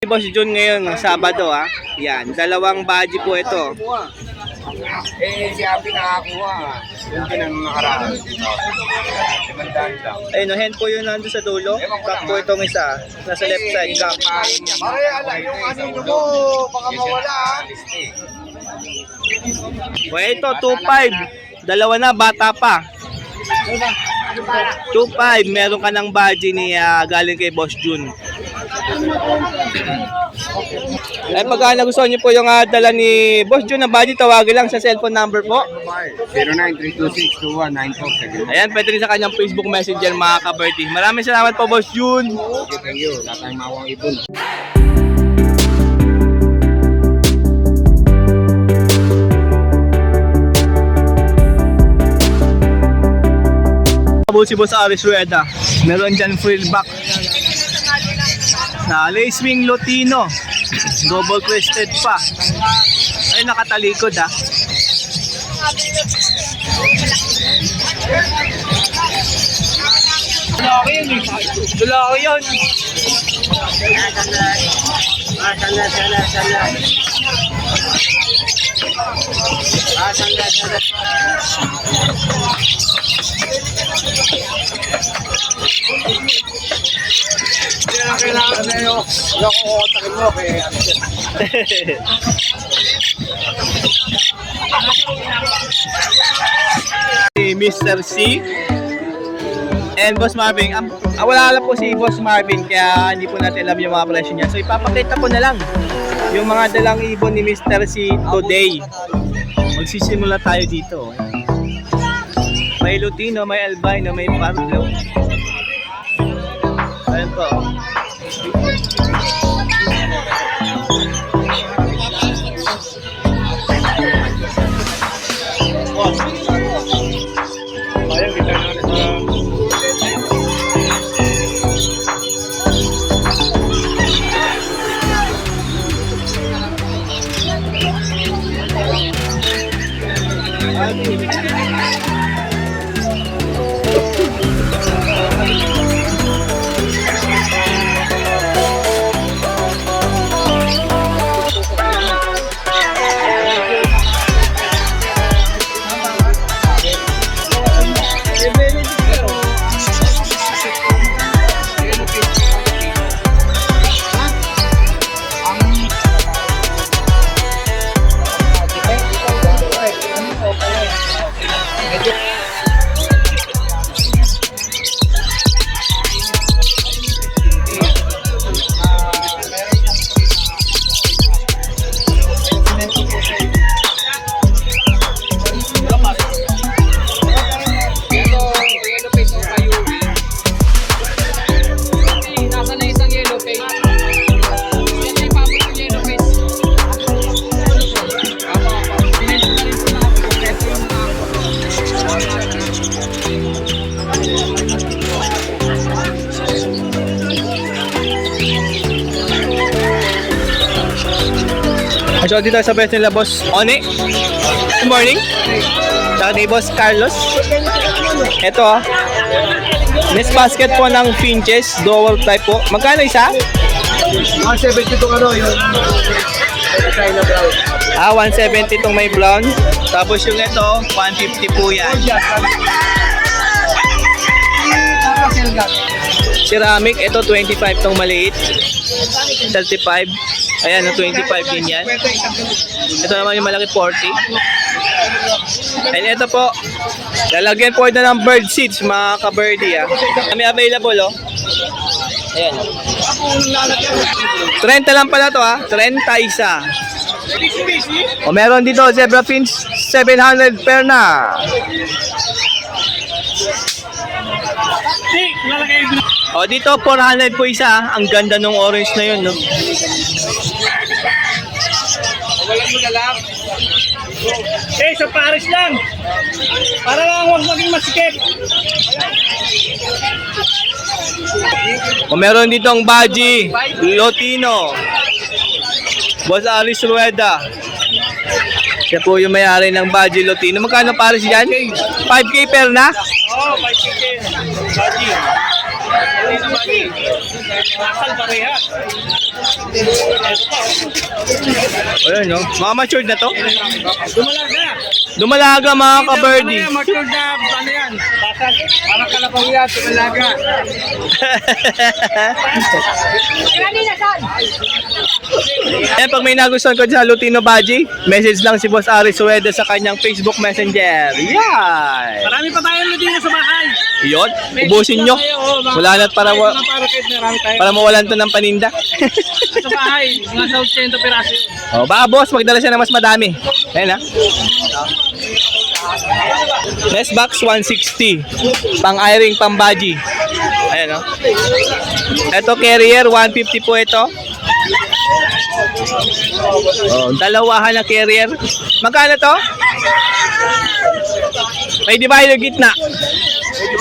Boss Jun ngayon, Sabado ha. Yan, dalawang badge po ito. Si Abby nakakuha. Yung pinang nakaraan. 500 lang. Ayun, no, hen po yun nandun sa dulo. Back po itong isa. Nasa left side, back. Pare, yung anino mo, baka mawala ha. Well, ito, 2.5. Dalawa na, bata pa. 2.5, meron ka ng badge ni galing kay Boss Jun. Ay, pagka nagustuhan niyo po yung dala ni Boss Jun na badge, tawagin lang sa cellphone number po. 0932621947. Ayan, pwede rin sa kanyang Facebook Messenger mga ka-birthday. Maraming salamat po, Boss Jun. Thank you. Wala tayong mawang ibon. Si Boss Aris Rueda. Meron dyan frill back na lace wing Lutino. Double crested pa. Ay, nakatalikod ha. Dulaki yun eh. Dulaki yun. Kailangan na yung nakukotakin mo kaya Mr. C and Boss Marvin. Wala lang po si Boss Marvin kaya hindi po natin alam yung mga presyo niya. So ipapakita ko na lang yung mga dalang ibon ni Mr. C today. Magsisimula tayo dito. May Lutino, may Albino, may Pardo. Ayan po. Ayan, kita na So dito sa best nila Boss Oni. Good morning. Saka ni Boss Carlos. Ito Miss basket po ng Finches, dual type po. Magkano isa? 170 itong ano yun. China brown. 170 itong may brown. Tapos yung ito, 150 po yan. Ceramic, ito 25 itong maliit. 35. Ayan, 25 din yan. Ito naman yung malaki 40. And ito po, lalagyan po ito ng bird seeds, mga ka-birdie. Kami available, oh. Ayan. 30 lang pala to, 30 isa. O meron dito, zebra fins, 700 per na. O dito, 400 po isa. Ang ganda ng orange na yun, no? Walang mo na lang. Okay, sa Paris lang. Para lang huwag maging masikip. O meron dito ang Baji, Lutino, Boss Aris Rueda. Siya po yung may-ari ng Baji Lutino. Magkano Paris yan? 5K per na? Oo, 5K. Baji. Asal pareha. Ayun, no? Mga matured na to? Dumalaga. Dumalaga mga ka-birdie. Mature na, ano yan? Basag. Parang kalapang yan, dumalaga. Ayan, pag may nagustuhan ko sa Lutino Baji, message lang si Boss Ari Sueda sa kanyang Facebook Messenger. Yan! Marami pa tayong Lutino sa bahay. Yun, ubusin nyo. Wala na para, para mawalan to ng paninda. Sa bahay, mga sa 80 piraso yun. Oh, baka boss, magdala siya ng mas madami. Ayan ha. Next box, 160. Pang iring, pang baji. Ayan o. Ito carrier, 150 po ito. Oh, dalawahan na carrier. Magkano to? May divider gitna.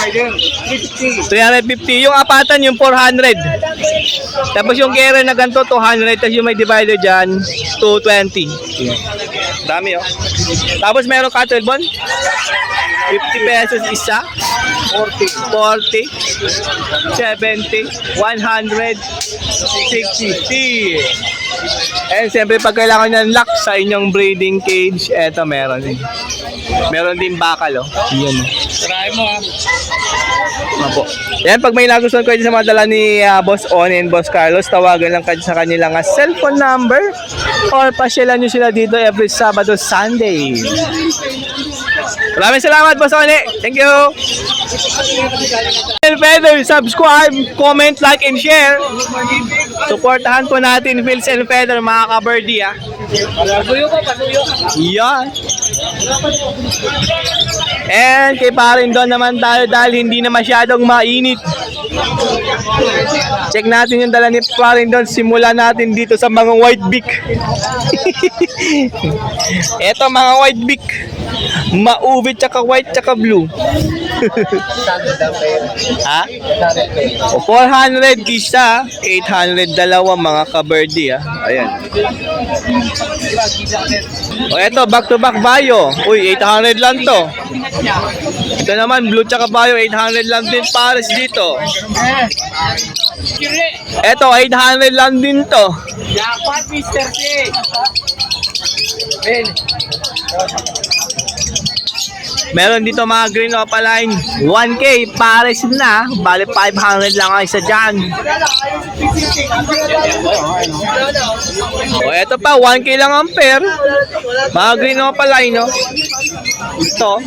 350. Yung apatan, yung 400. Tapos yung carrier na ganito, 200. Tapos yung may divider dyan, 220. Dami oh. Tapos meron cattle bond. 50 pesos isa. 40, 70, 100, 60. And siyempre pag kailangan ng lock sa inyong breeding cage, eto meron din. Meron din bakal oh. Yan. Try mo ha. Apo. Yan, pag may nagustuhan ko sa mga dala ni Boss On and Boss Carlos, tawagan lang kayo sa kanilang cellphone number or pasyalan nyo sila dito every Sabado, Sunday. Maraming salamat, Boss One. Thank you. And Feather, subscribe, comment, like, and share. Supportahan po natin Phils and Feather, mga ka-birdie ah. Pasuyo ko, pasuyo. Yan. And kay parin doon naman tayo dahil hindi na masyadong mainit. Check natin yung dala ni parin doon. Simulan natin dito sa mga white beak. Eto mga white beak. Mauvi tsaka white tsaka blue. Ha? O 400 isa, 800 dalawa mga ka-birdie ah. Ayan. O eto, back to back bio. Uy, 800 lang to. Ito naman, blue tsaka bio, 800 lang din pares dito. Eto, 800 lang din to. Jackpot, Mr. K. Ben. Meron dito mga green opaline, 1K, pares na. Bale, 500 lang ang isa dyan. O, eto pa, 1K lang ang pair. Mga green opaline, no? Ito.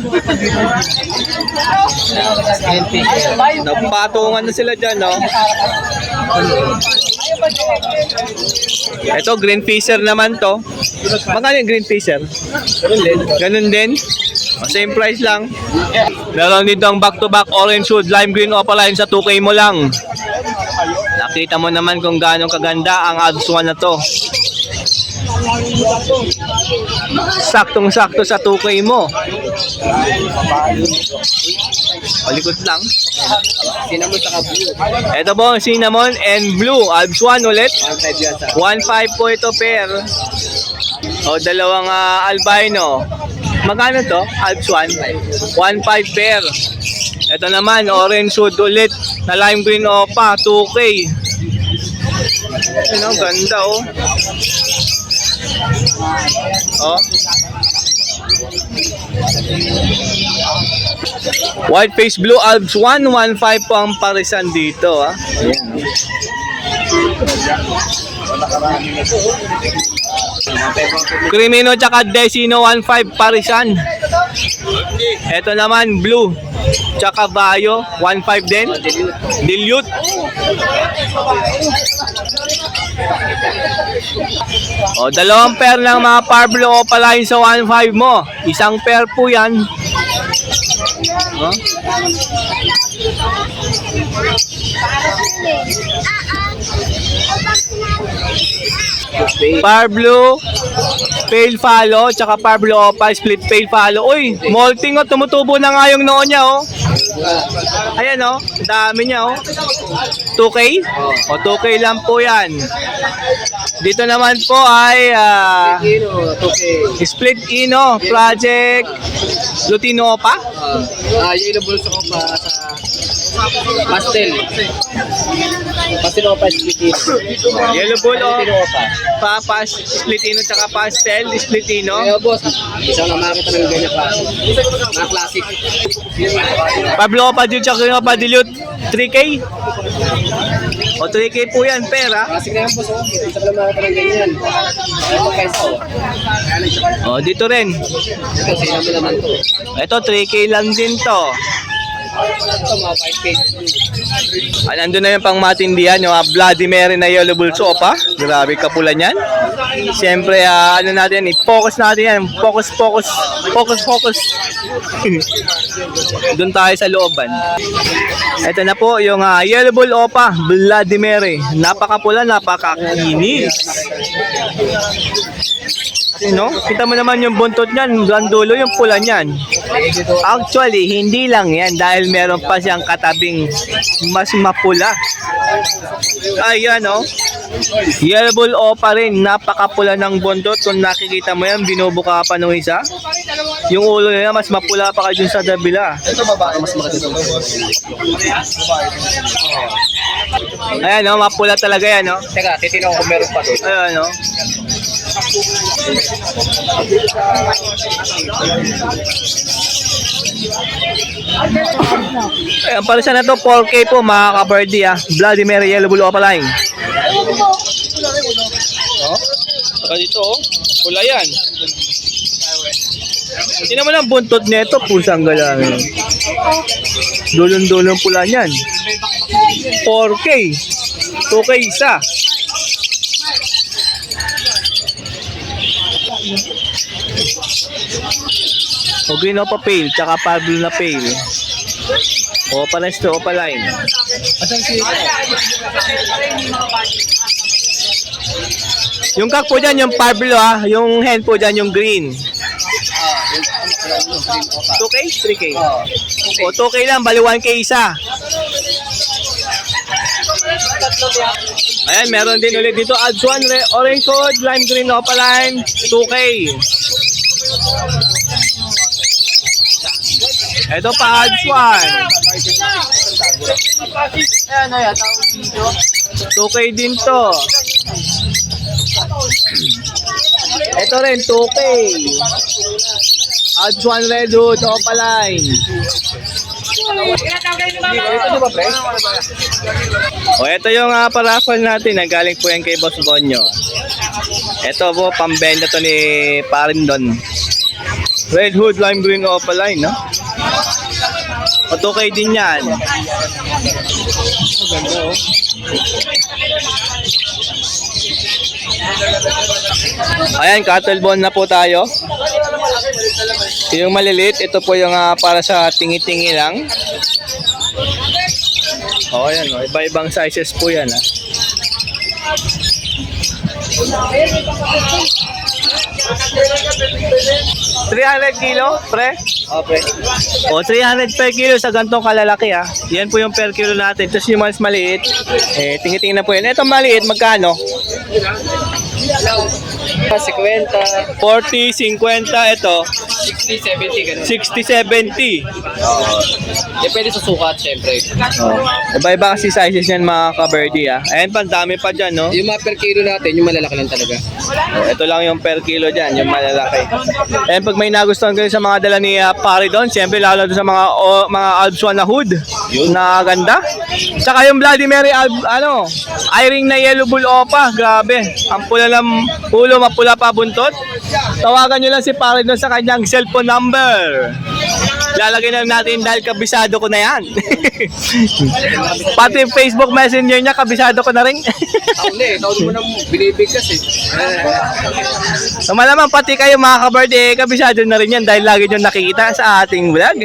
Nagpatungan na sila dyan, no? Ito, green fisher naman to. Magkano yung green fisher? Ganun din. Same price lang. Meron dito ang back-to-back orange hood, lime green opaline sa 2K mo lang. Nakita mo naman kung gaano kaganda ang Alps 1 na to. Saktong-sakto sa 2K mo. Palikot lang. Cinnamon saka blue. Ito po ang cinnamon and blue. Alps 1 ulit. 1.5 po ito pair. O dalawang albino. Magkano to? Alps 1? 1.5 pair. Ito naman, orange hood ulit na lime green opa, 2K. Ano, ganda oh. Oh. White face blue Alps 1, 1.5 po ang parisan dito ah. Ayan. Crimino tsaka Desino 1.5 parisan. Ito naman blue tsaka Bayo 1.5 din. Dilute. O dalawang pair ng mga Parblo Opaline sa 1.5 mo. Isang pair po yan. Huh? Parblo Pale Follow tsaka Parblo Opa Split Pale Follow. Uy, molting oh, tumutubo na nga yung noo niya oh. Ayan oh, dami niya oh. 2K? O 2K lang po yan. Dito naman po ay Split Ino Project Lutino Opa. Yellow bulls ako pa sa pastel. Pasinopa Splitino. Yellow bull o Pasinopa. Papas, Splitino tsaka Pastel, Splitino. Kaya boss, isang na makita ng ganyan klase. Mga classic. Pablo pa dito tsaka yung Padilute, 3K? O 3K po yan, pera. Classic na yan boss, oh. Isang na makita ng ganyan. Ito peso. O dito rin. Ito, sila mo naman to. Ito 3K lang din to. Ito, mga 5 pesos. Nandun na yung pang matindihan, yung Vladimir na Yellow Bull Sopa. Grabe kapula niyan. Siyempre, ano natin, i-focus natin yan. Focus. Doon tayo sa looban. Ito na po yung Yellow Bull Opa, Vladimir. Napakapula, napakakinis. Kita mo naman yung buntot niyan, dulo yung pula niyan. Actually, hindi lang yan dahil meron pa siyang katabing mas mapula. Ayan Yellow Bull Opa rin, napakapula ng buntot. Kung nakikita mo yan, binubuka pa nung isa. Yung ulo niya mas mapula pa kayo dun sa dabila. Ito babae, mas maganda. Ayan mapula talaga yan Teka, titignan ko kung meron pa doon. Ayan Ayan, para siya na to 4K po mga ka-birdie Vladimir Yellow Bull Opa line. Saka dito pula yan. Tingnan mo lang buntot nito, pusang galang. Dulong-dulong pula niyan. 4K. 2K isa. O green Opa Pale, tsaka Pablo na Pale. Opa Resto, Opa line. Yung kak po dyan, yung Pablo yung hen po dyan, yung green. 2K? 3K? O 2K lang, bali 1K isa. Ayan, meron din ulit dito. Ads 1, orange code, lime green, Opa line, 2K. Ito pa, ads 1. 2K din to. Ito rin, 2K. Ads 1 red hood, Opa line. O, ito yung paraffle natin. Nagaling po yan kay Boss Bonyo. Ito po, pambenta to ni Parindon. Red hood, lime green, Opa line, O, 2K din yan. Ganda, Ayan, cattle bone na po tayo. Yung maliliit, ito po yung para sa tingi-tingi lang. Ayan, iba-ibang sizes po yan. 300 kilo, pre? Okay. O, 300 per kilo sa gantong kalalaki Yan po yung per kilo natin. Tapos yung mas maliit, tingi-tingi na po yan. Ito maliit, magkano? 50. 40, 50, ito. 60, 70, ganun. 60, 70. Depende sa sukat, syempre. Iba-iba kasi sizes yan mga ka-birdie Ayan pa, dami pa dyan, Yung mga per kilo natin, yung malalaki lang talaga. Ito lang yung per kilo dyan, yung malalaki. Ayan, pag may nagustuhan kayo sa mga dala ni Paridon, siyempre lalo doon sa mga Alps 1 na hood. Na ganda. Tsaka yung Vladimir, eye-ring na Yellow Bull Opa. Grabe. Ang pula ng ulo, mapula pa buntot. Tawagan nyo lang si Paridon sa kanyang cellphone number. Lalagay na natin dahil kabisado ko na yan. Pati Facebook Messenger niya, kabisado ko na rin. Taon mo nang binibigkas So malamang pati kayo mga ka-birthday, kabisado na rin yan dahil lagi nyo nakikita sa ating vlog.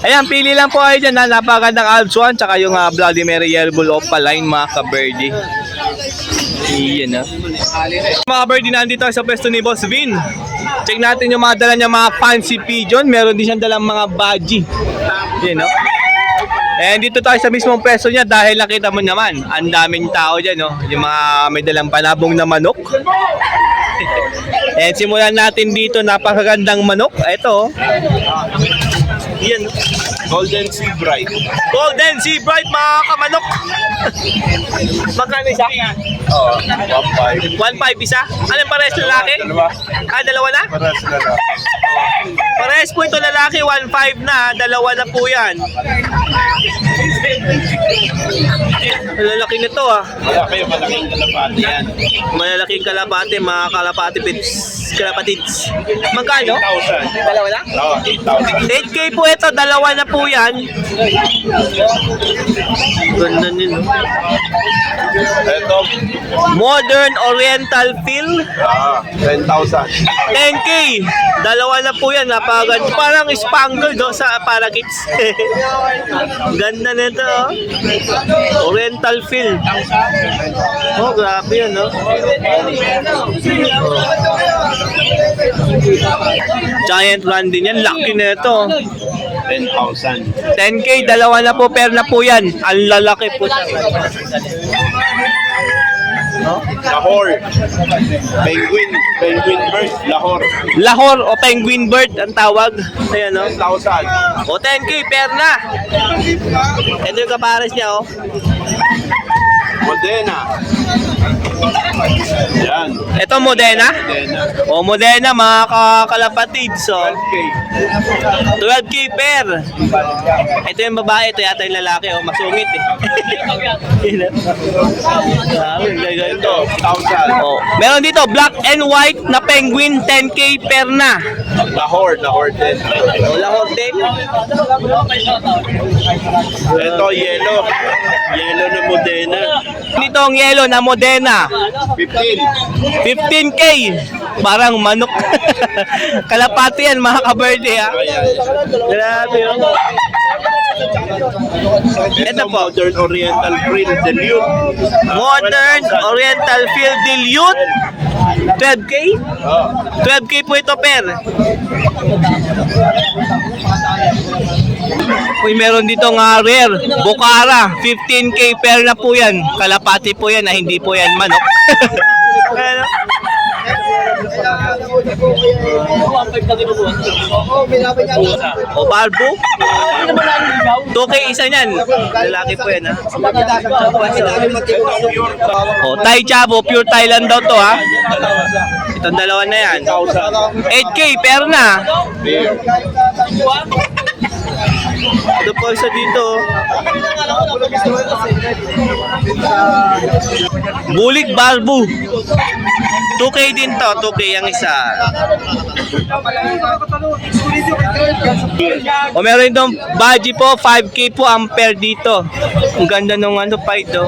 Ayan, pili lang po kayo dyan napakagandang Alps 1 tsaka yung Vladimir Yellow Bull Opa line mga ka-birthday. Iyan Mga ka-birthday, nandito sa pwesto ni Boss Vin. Check natin yung mga dala niya, mga fancy pigeon. Meron din siyang dalang mga budgie. Yan And dito tayo sa mismong pwesto niya dahil nakita mo naman, ang daming tao dyan yung mga may dalang panabong na manok. And simulan natin dito, napakagandang manok. Ito Yan Golden Sea Bright. Golden Sea Bright, mga kamanok. Magkano isa? Oo, 1.5. 1.5 isa? Anong pares lalaki? Dalawa. Dalawa na? Paras na lang. Pares po ito lalaki, 1.5 na. Dalawa na po yan. Malalaki nito ah. Malaking kalapati yan. Malalaking kalapate, mga kalapatids. Magkano? 8,000. Dalawa na? Oo, 8,000. 8K po ito, dalawa na po yan. Ganda nito. Ito, Modern Oriental Feel. 10,000. 10K. Dalawa na po yan. Napaganda. Parang spangled do, sa para kids. Ganda nito. Oh. Oriental Feel. Oh, grabe yan. Oh. Giant run din yan. Laki nito. 10,000. 10K, dalawa na po, pair na po yan. Ang lalaki po. Lahore. Penguin bird. Lahore. Lahore o penguin bird ang tawag. Ayan, no? 10,000. O 10K, pair na. Ito yung kapares niya, oh. Modena. Yan. Ito, Modena. Modena. O, Modena, mga kalapatid. So, 12K. 12K pair. Ito yung babae, ito yata yung lalaki. Oh, masungit eh. Grabe, Ito, gaganda. 1,000. Oh, meron dito, black and white na penguin, 10K pair na. Lahore din. O, Lahore din. Ito, yellow. Yellow na Modena. Dito ang yellow na Modena. 15. 15K. Parang manok. Kalapati yan, mga kaberde ha. Grabe yun. Ito, Modern Oriental Print Dilute. Modern Oriental Field Dilute. 12K? 12K po ito per. Uy, meron dito nga rare. Bukhara. 15K per na po yan. Kalapati po yan, hindi po yan manok. Ano? O barbo? 2K isa niyan. Lalaki po yan ha. O Thai Chabo, pure Thailand daw to ha. Itong dalawa na yan. 8K per na. Ito po isa dito. Bulik barbo. 2K din to, 2K ang isa. O meron itong baji po, 5K po ang pair dito. Ang ganda nung ano pa ito.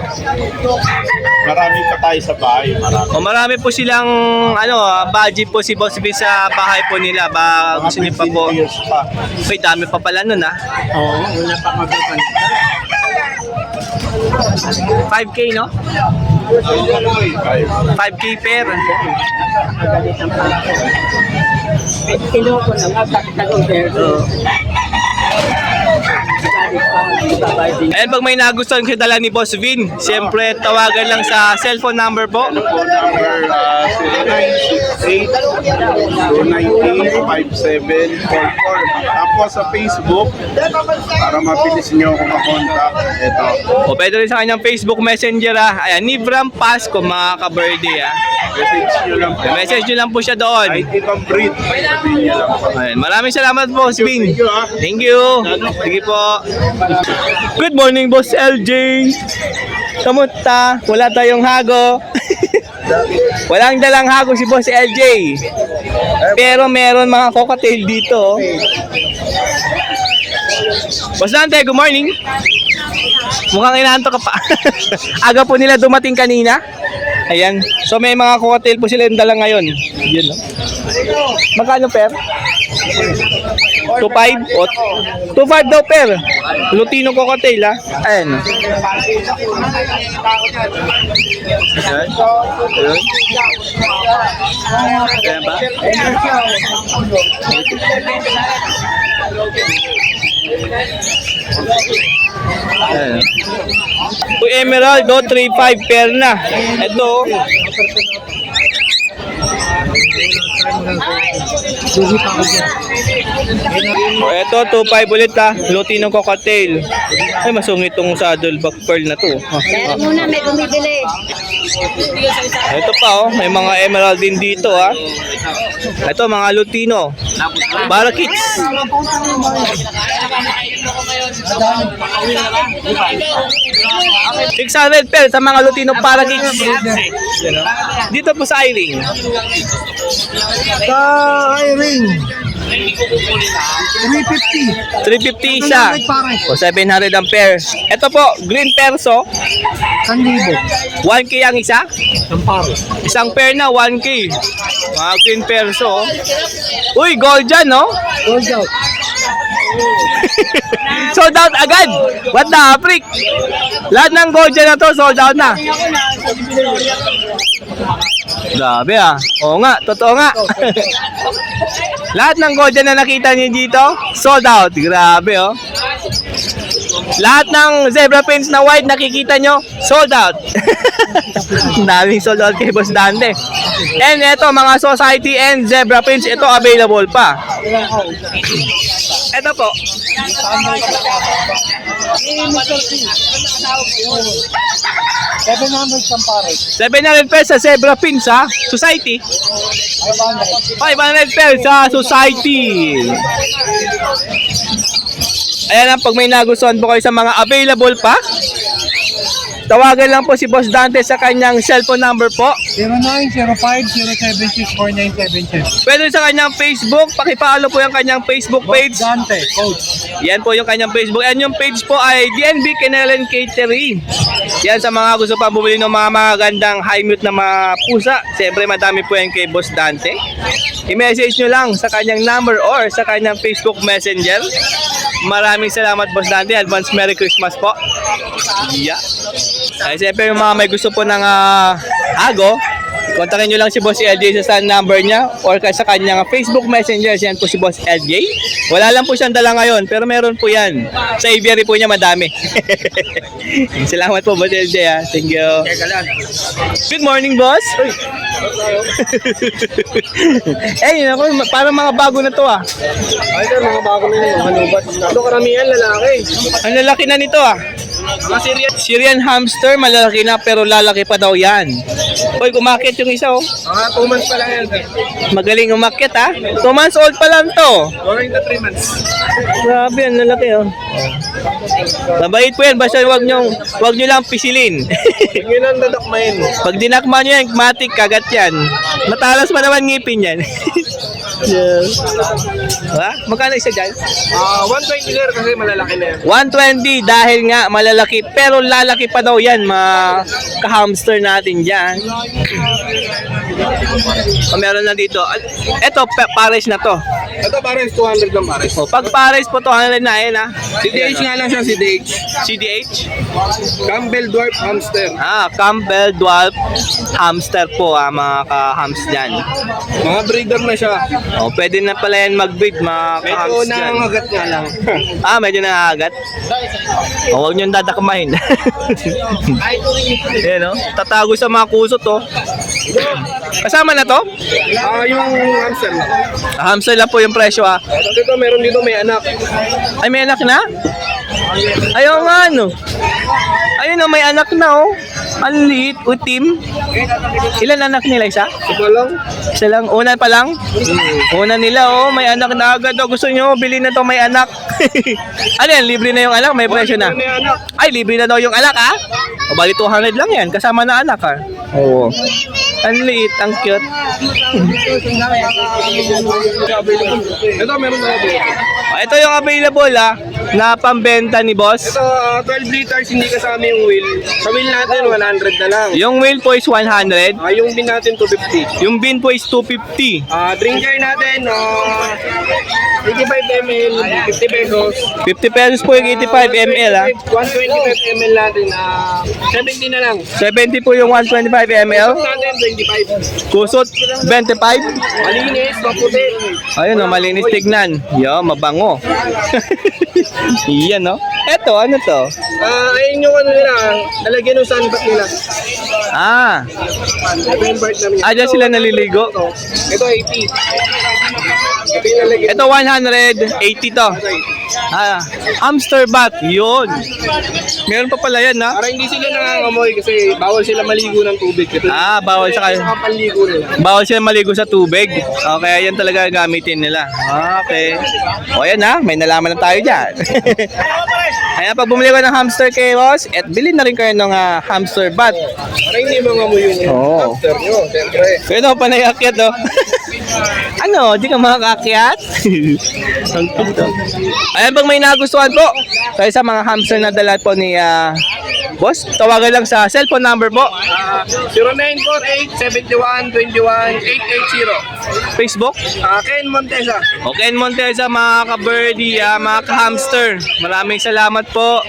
Marami pa tayo sa bahay. Marami. O marami po silang ano, baji po si Boss B sa bahay po nila. Ba gusto niyo pa po. Years pa. May dami pa pala nun ha. Oo, wala pa magapan. 5K no? 5K pair. Ayan, pag may nagustuhan kayo dala ni Boss Vin, siyempre tawagan lang sa cellphone number po. Phone number 0968-298-5744. Tapos sa Facebook, para mabilis nyo kung makontak, ito. O pwede rin sa kanyang Facebook Messenger ha. Ayan, Nivram Pasco mga ka-birthday ha. Message nyo lang po. Message nyo lang po siya doon. Kahit ibang breed, sabihin nyo lang po. Ayan, maraming salamat Boss Vin. Thank you, ah. Thank you. Sige po. Good morning, Boss LJ. Kamusta? Wala tayong hago. Walang dalang hago si Boss LJ. Pero meron mga cocktail dito. Boss Dante, good morning. Mukhang inaantok ka pa. Aga po nila dumating kanina. Ayan. So may mga cocktail po sila yung dala ngayon. Yun, no? Magkano per? 2.5? O, 2.5 daw per. Lutino cocktail ha. Ayan. Ayan. Ayan ba? Ayan. Uy, Emerald, 3.5 pair na. Ito, oh. Oh, ito, 2.5 ulit ha. Lutino cocktail. Ay, masungit tong saddleback pearl na to. Meron muna, may bumibili. Ito pa oh, may mga emerald din dito ha. Ito, mga lutino. Barakits. 600 per sa mga lutino barakits. Dito po sa Iring. Sa Iring, 350. 350 isa. O 700 ang pair. Ito po, green perso. 1,000. 1K ang isa. Isang pair na 1K. Mga green perso. Uy, gold dyan, no? Gold out. Sold out agad. What the freak? Lahat ng gold dyan na to, sold out na. Grabe ah. Oo nga, totoo nga. Lahat ng gold dyan na nakita niyo dito, sold out. Grabe oh. Lahat ng zebra pins na white nakikita nyo, sold out. Daming sold out kay Boss Dante. And ito, mga society and zebra pins, ito available pa. Ito po. 700 Sampare. 700 pesos sa zebra pins ha. Society. 500 pesos sa society. Ayan lang, pag may nagustuhan po kayo sa mga available pa, tawagan lang po si Boss Dante sa kanyang cellphone number po. 0905-076-4977. Pwede sa kanyang Facebook, pakipalo po yung kanyang Facebook page. Dante, coach. Yan po yung kanyang Facebook. And yung page po ay DNB Kennelen Catering. Yan sa mga gusto pa bumili ng mga magandang high mute na mga pusa. Siyempre madami po yan kay Boss Dante. I-message nyo lang sa kanyang number or sa kanyang Facebook Messenger. Maraming salamat Boss Dante. Advance Merry Christmas po. Yeah. Ay, siyempre yung mga may gusto po ng ago, kontakin nyo lang si Boss LJ sa number niya or sa kanyang Facebook Messenger. Yan po si Boss LJ. Wala lang po siyang dala ngayon pero meron po yan. Sa aviary po niya madami. Salamat po Boss LJ ha. Thank you. Good morning boss. Eh, ako, parang mga bago na to ah. Ay, mga bago na yun, mga nubat. Ito karamihan lalaki. Ang lalaki na nito ah. Syrian hamster, malalaki na pero lalaki pa daw yan. Hoy, kumakit yung isa oh. Mga 2 months pa lang yan. Magaling umakyat ha. 2 months old pa lang to. Going to 3 months. Grabe, ang lalaki oh. Mabait po yan, basta wag nyo lang pisilin. Yun ang dadakmain. Pag dinakma nyo yan, matik, kagat yan. Matalas pa naman ngipin yan. Yeah. Ha? Magkano isa dyan? 120 sir kasi malalaki na yan. 120 dahil nga malalaki pero lalaki pa daw yan mga ka-hamster natin dyan. Meron na dito. Eto, pares na to. Ito parang 200 lang pares. O, pag pares po to, ano na yan ha? CDH nga lang siya, CDH. CDH? Campbell Dwarf Hamster. Campbell Dwarf Hamster po mga ka-hams dyan. Mga breeder na siya. O, pwede na pala yan mag-breed mga Medyo ka-hams dyan. nangangagat nga lang. Medyo nangagat. O, huwag niyong dadakmahin. Ayan o, tatago sa mga kusot o. Kasama na to? Yung hamster na. Hamster lang po yung presyo ha. Ito meron dito may anak. Ay, may anak na? Ayaw nga ano. Ayun o, may anak na oh. Ang liit, utim. Ilan anak nila? Isa? Ito lang. Isa lang? Una pa lang? Una nila oh, may anak na agad oh. Gusto nyo, bilhin na to may anak. Ano yan, libre na yung anak? May presyo na? May anak. Ay, libre na daw yung anak ha? O, bali 200 lang yan, kasama na anak ha? Oo. Ang liit, ang cute. Ito meron na dito. Ito yung available na pambenta ni boss. Ito 12 liters hindi kasama yung wheel. Sa wheel natin 100 na lang. Yung wheel po is 100. Yung bin natin 250. Yung bin po is 250. Drinker natin 85 ml, 50 pesos. 50 pesos po yung 85 ml ha. 125 ml natin 70 na lang. 70 po yung 125 ml. Natin 25. Kusot 25. Malinis, maputi. Ayun o, malinis tignan. Yo, mabango. Yan, no? Eto, ano to? Ayun yung ano nila, nalagyan ng sunbat nila. Ah, Ito yung bird namin. dyan sila naliligo. Ito 80. Ito yung nalagyan. Ito 180 to. Hamster bath. Yun. Meron pa pala yan, ha? Para hindi sila nangangamoy kasi bawal sila maligo ng tubig. Ito, Bawal sa yung panligo nila. Bawal sila maligo sa tubig. Okay, yan talaga gamitin nila. Okay. O yan ha, may nalaman na tayo dyan. Kaya pag bumili ka ng hamster kay Ross, at bilhin na rin kayo ng hamster bath. Para hindi mangamoy yung Oo. hamster nyo, siyempre. Kaya panay akyat, oh. Ano, di ka makakakyat? Ang cute, oh. Ayan, pag may nagustuhan po, kaya sa mga hamster na dala po ni Boss, tawagan lang sa cellphone number po. 0948-71-21-880. Facebook. Ken Montesa. Okay, Montesa, mga ka-birdie, mga ka-hamster. Maraming salamat po.